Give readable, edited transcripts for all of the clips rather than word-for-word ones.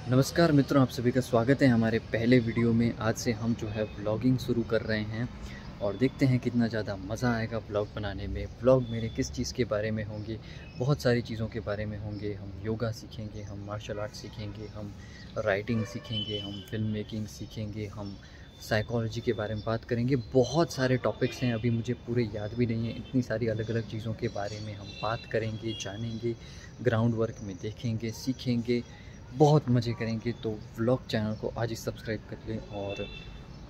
नमस्कार मित्रों, आप सभी का स्वागत है हमारे पहले वीडियो में। आज से हम जो है व्लॉगिंग शुरू कर रहे हैं और देखते हैं कितना ज़्यादा मज़ा आएगा व्लॉग बनाने में। व्लॉग मेरे किस चीज़ के बारे में होंगे? बहुत सारी चीज़ों के बारे में होंगे। हम योगा सीखेंगे, हम मार्शल आर्ट सीखेंगे, हम राइटिंग सीखेंगे, हम फिल्म मेकिंग सीखेंगे, हम साइकोलॉजी के बारे में बात करेंगे। बहुत सारे टॉपिक्स हैं, अभी मुझे पूरे याद भी नहीं है। इतनी सारी अलग अलग चीज़ों के बारे में हम बात करेंगे, जानेंगे, ग्राउंड वर्क में देखेंगे, सीखेंगे, बहुत मज़े करेंगे। तो व्लॉग चैनल को आज ही सब्सक्राइब कर लें और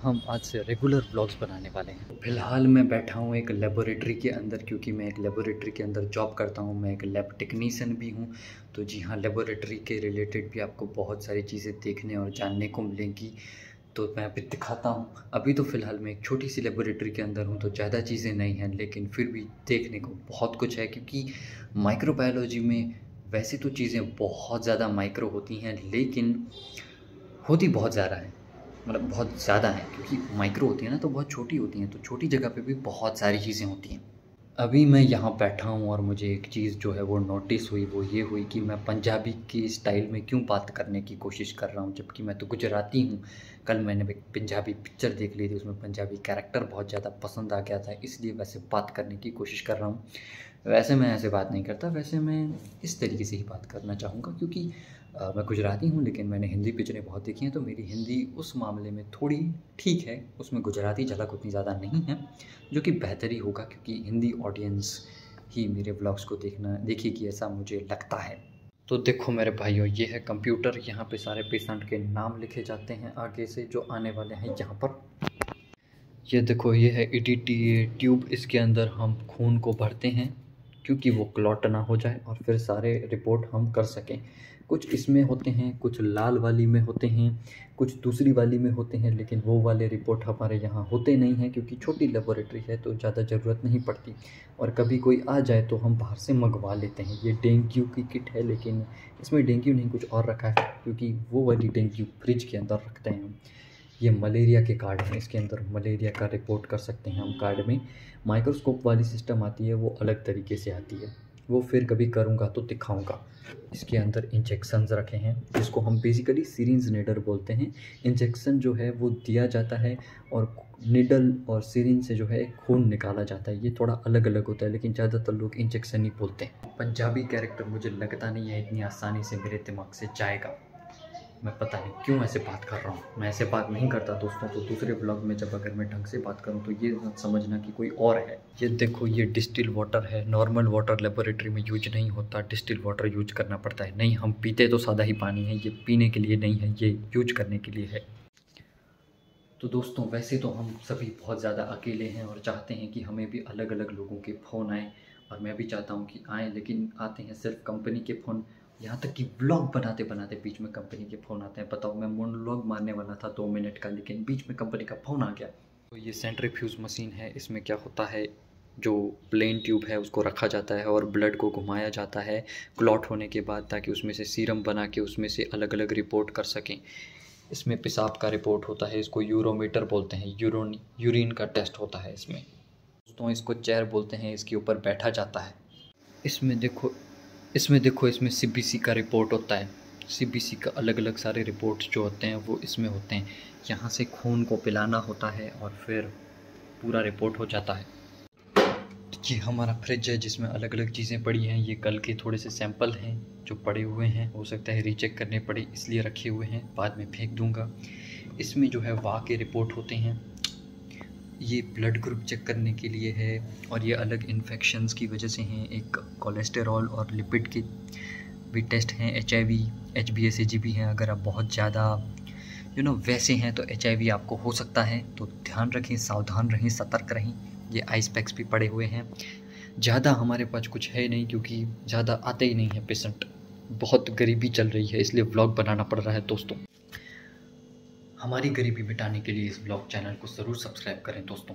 हम आज से रेगुलर व्लॉग्स बनाने वाले हैं। फ़िलहाल मैं बैठा हूँ एक लेबोरेटरी के अंदर, क्योंकि मैं एक लेबोरेटरी के अंदर जॉब करता हूँ। मैं एक लैब टेक्नीशियन भी हूँ। तो जी हाँ, लेबोरेटरी के रिलेटेड भी आपको बहुत सारी चीज़ें देखने और जानने को मिलेंगी। तो मैं अभी दिखाता हूँ। अभी तो फ़िलहाल मैं एक छोटी सी लेबोरेटरी के अंदर हूँ, तो ज़्यादा चीज़ें नहीं हैं, लेकिन फिर भी देखने को बहुत कुछ है। क्योंकि माइक्रोबायोलॉजी में वैसे तो चीज़ें बहुत ज़्यादा माइक्रो होती हैं, लेकिन होती बहुत ज़्यादा है, मतलब बहुत ज़्यादा है। क्योंकि माइक्रो होती है ना, तो बहुत छोटी होती हैं, तो छोटी जगह पे भी बहुत सारी चीज़ें होती हैं। अभी मैं यहाँ बैठा हूँ और मुझे एक चीज़ जो है वो नोटिस हुई, वो ये हुई कि मैं पंजाबी की स्टाइल में क्यों बात करने की कोशिश कर रहा हूँ, जबकि मैं तो गुजराती हूँ। कल मैंने एक पंजाबी पिक्चर देख ली थी, उसमें पंजाबी कैरेक्टर बहुत ज़्यादा पसंद आ गया था, इसलिए वैसे बात करने की कोशिश कर रहा हूँ। वैसे मैं ऐसे बात नहीं करता, वैसे मैं इस तरीके से ही बात करना चाहूँगा। क्योंकि मैं गुजराती हूँ, लेकिन मैंने हिंदी पिक्चरें बहुत देखी हैं, तो मेरी हिंदी उस मामले में थोड़ी ठीक है, उसमें गुजराती झलक उतनी ज़्यादा नहीं है, जो कि बेहतर ही होगा। क्योंकि हिंदी ऑडियंस ही मेरे व्लॉग्स को देखेगी, ऐसा मुझे लगता है। तो देखो मेरे भाइयों, ये है कंप्यूटर। यहाँ पे सारे पेशेंट के नाम लिखे जाते हैं आगे से, जो आने वाले हैं यहाँ पर। ये देखो, ये है ईडीटी ट्यूब। इसके अंदर हम खून को भरते हैं, क्योंकि वो क्लॉट ना हो जाए और फिर सारे रिपोर्ट हम कर सकें। कुछ इसमें होते हैं, कुछ लाल वाली में होते हैं, कुछ दूसरी वाली में होते हैं, लेकिन वो वाले रिपोर्ट हमारे यहाँ होते नहीं हैं, क्योंकि छोटी लेबोरेटरी है तो ज़्यादा ज़रूरत नहीं पड़ती। और कभी कोई आ जाए तो हम बाहर से मंगवा लेते हैं। ये डेंगू की किट है, लेकिन इसमें डेंगू नहीं, कुछ और रखा है, क्योंकि वो वाली डेंगू फ्रिज के अंदर रखते हैं हम। ये मलेरिया के कार्ड हैं, इसके अंदर मलेरिया का रिपोर्ट कर सकते हैं हम कार्ड में। माइक्रोस्कोप वाली सिस्टम आती है, वो अलग तरीके से आती है, वो फिर कभी करूँगा तो दिखाऊँगा। इसके अंदर इंजेक्शंस रखे हैं, जिसको हम बेसिकली सिरिंज नीडल बोलते हैं। इंजेक्शन जो है वो दिया जाता है और निडल और सिरिंज से जो है खून निकाला जाता है। ये थोड़ा अलग अलग होता है, लेकिन ज़्यादातर लोग इंजेक्शन ही बोलते हैं। पंजाबी कैरेक्टर मुझे लगता नहीं है इतनी आसानी से मेरे दिमाग से जाएगा। मैं पता नहीं क्यों ऐसे बात कर रहा हूँ। मैं ऐसे बात नहीं करता दोस्तों। तो दूसरे ब्लॉग में जब अगर मैं ढंग से बात करूँ तो ये मत समझना कि कोई और है। ये देखो, ये डिस्टिल वाटर है। नॉर्मल वाटर लेबोरेटरी में यूज नहीं होता, डिस्टिल वाटर यूज करना पड़ता है। नहीं, हम पीते तो सादा ही पानी है, ये पीने के लिए नहीं है, ये यूज करने के लिए है। तो दोस्तों, वैसे तो हम सभी बहुत ज़्यादा अकेले हैं और चाहते हैं कि हमें भी अलग अलग लोगों के फ़ोन आएँ, और मैं भी चाहता हूँ कि आएँ, लेकिन आते हैं सिर्फ कंपनी के फ़ोन। यहाँ तक कि व्लॉग बनाते बनाते बीच में कंपनी के फ़ोन आते हैं। बताओ, मैं मोनोलॉग मारने वाला था 2 मिनट का, लेकिन बीच में कंपनी का फ़ोन आ गया। तो ये सेंट्रीफ्यूज मशीन है। इसमें क्या होता है, जो प्लेन ट्यूब है उसको रखा जाता है और ब्लड को घुमाया जाता है क्लॉट होने के बाद, ताकि उसमें से सीरम बना के उसमें से अलग अलग रिपोर्ट कर सकें। इसमें पेशाब का रिपोर्ट होता है, इसको यूरोमीटर बोलते हैं। यूरिन का टेस्ट होता है इसमें। दोस्तों, इसको चेयर बोलते हैं, इसके ऊपर बैठा जाता है। इसमें देखो, इसमें सीबीसी का रिपोर्ट होता है। सीबीसी का अलग अलग सारे रिपोर्ट्स जो होते हैं वो इसमें होते हैं। यहाँ से खून को पिलाना होता है और फिर पूरा रिपोर्ट हो जाता है। ये हमारा फ्रिज है, जिसमें अलग अलग चीज़ें पड़ी हैं। ये कल के थोड़े से सैंपल हैं जो पड़े हुए हैं, हो सकता है रीचेक करने पड़े, इसलिए रखे हुए हैं, बाद में फेंक दूंगा। इसमें जो है वाह के रिपोर्ट होते हैं। ये ब्लड ग्रुप चेक करने के लिए है, और ये अलग इन्फेक्शंस की वजह से हैं। एक कोलेस्टेरॉल और लिपिड के भी टेस्ट हैं। HIV, HbA AGB हैं। अगर आप बहुत ज़्यादा वैसे हैं तो HIV आपको हो सकता है, तो ध्यान रखें, सावधान रहें, सतर्क रहें। ये आइस पैक्स भी पड़े हुए हैं। ज़्यादा हमारे पास कुछ है नहीं, क्योंकि ज़्यादा आते ही नहीं है पेशेंट। बहुत गरीबी चल रही है, इसलिए व्लॉग बनाना पड़ रहा है दोस्तों। हमारी गरीबी मिटाने के लिए इस व्लॉग चैनल को ज़रूर सब्सक्राइब करें दोस्तों।